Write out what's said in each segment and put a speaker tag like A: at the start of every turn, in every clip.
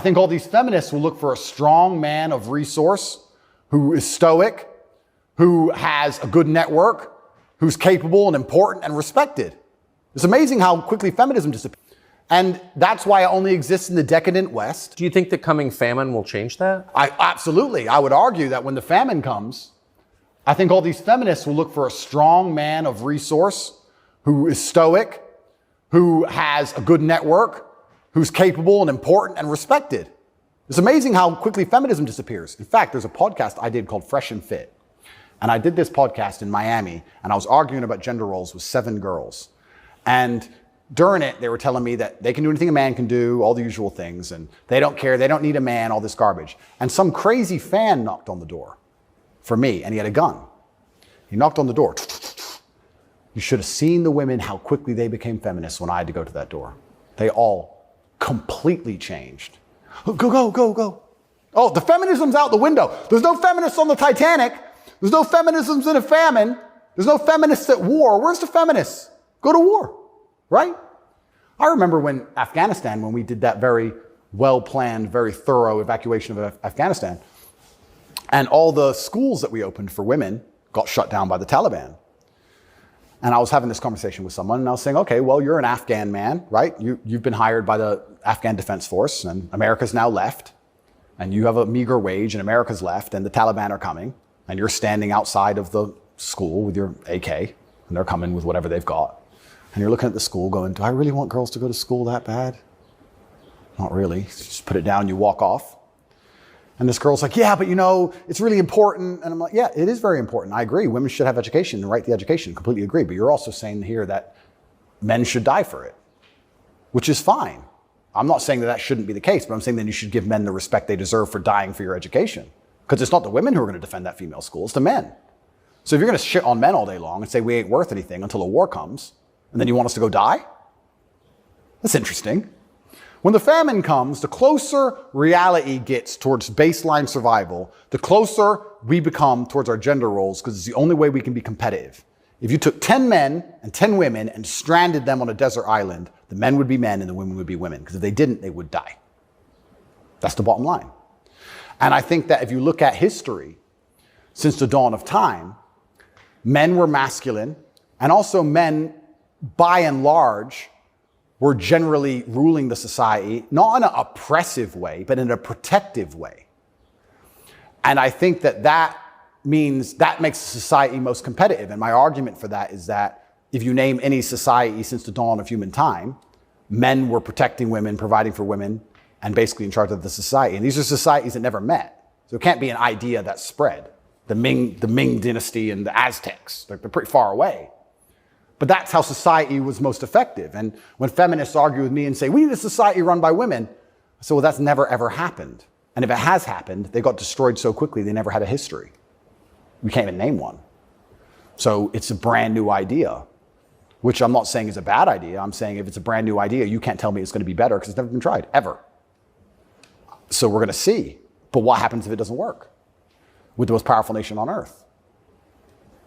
A: I think all these feminists will look for a strong man of resource who is stoic, who has a good network, who's capable and important and respected. It's amazing how quickly feminism disappears. And that's why it only exists in the decadent West.
B: Do you think the coming famine will change that?
A: Absolutely. I would argue that when the famine comes, I think all these feminists will look for a strong man of resource who is stoic, who has a good network, who's capable and important and respected. It's amazing how quickly feminism disappears. In fact, there's a podcast I did called Fresh and Fit. And I did this podcast in Miami, and I was arguing about gender roles with 7 girls. And during it, they were telling me that they can do anything a man can do, all the usual things, and they don't care, they don't need a man, all this garbage. And some crazy fan knocked on the door for me, and he had a gun. He knocked on the door. You should have seen the women, how quickly they became feminists when I had to go to that door. They all completely changed. Go. Oh, the feminism's out the window. There's no feminists on the Titanic. There's no feminisms in a famine. There's no feminists at war. Where's the feminists? Go to war, right? I remember when Afghanistan, when we did that very well-planned, very thorough evacuation of Afghanistan, and all the schools that we opened for women got shut down by the Taliban. And I was having this conversation with someone, and I was saying, okay, well, you're an Afghan man, right? You've been hired by the Afghan Defense Force, and America's now left, and you have a meager wage, and America's left, and the Taliban are coming, and you're standing outside of the school with your AK, and they're coming with whatever they've got. And you're looking at the school going, do I really want girls to go to school that bad? Not really. Just put it down, you walk off. And this girl's like, yeah, but you know, it's really important. And I'm like, yeah, it is very important. I agree. Women should have education and right the education. Completely agree. But you're also saying here that men should die for it, which is fine. I'm not saying that that shouldn't be the case, but I'm saying that you should give men the respect they deserve for dying for your education. Because it's not the women who are going to defend that female school, it's the men. So if you're going to shit on men all day long and say we ain't worth anything until a war comes, and then you want us to go die? That's interesting. When the famine comes, the closer reality gets towards baseline survival, the closer we become towards our gender roles, because it's the only way we can be competitive. If you took 10 men and 10 women and stranded them on a desert island, the men would be men and the women would be women, because if they didn't, they would die. That's the bottom line. And I think that if you look at history, since the dawn of time, men were masculine, and also men, by and large, were generally ruling the society, not in an oppressive way, but in a protective way. And I think that that means that makes the society most competitive. And my argument for that is that if you name any society since the dawn of human time, men were protecting women, providing for women, and basically in charge of the society. And these are societies that never met. So it can't be an idea that spread. The Ming dynasty and the Aztecs, they're pretty far away. But that's how society was most effective. And when feminists argue with me and say, we need a society run by women, I say, well, that's never, ever happened. And if it has happened, they got destroyed so quickly, they never had a history. We can't even name one. So it's a brand new idea, which I'm not saying is a bad idea. I'm saying if it's a brand new idea, you can't tell me it's going to be better because it's never been tried, ever. So we're going to see. But what happens if it doesn't work with the most powerful nation on earth?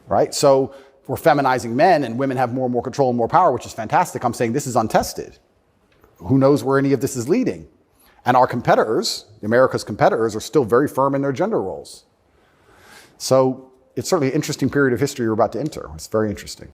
A: Right? So we're feminizing men and women have more and more control and more power, which is fantastic. I'm saying this is untested. Who knows where any of this is leading? And our competitors, America's competitors, are still very firm in their gender roles. So it's certainly an interesting period of history we're about to enter. It's very interesting.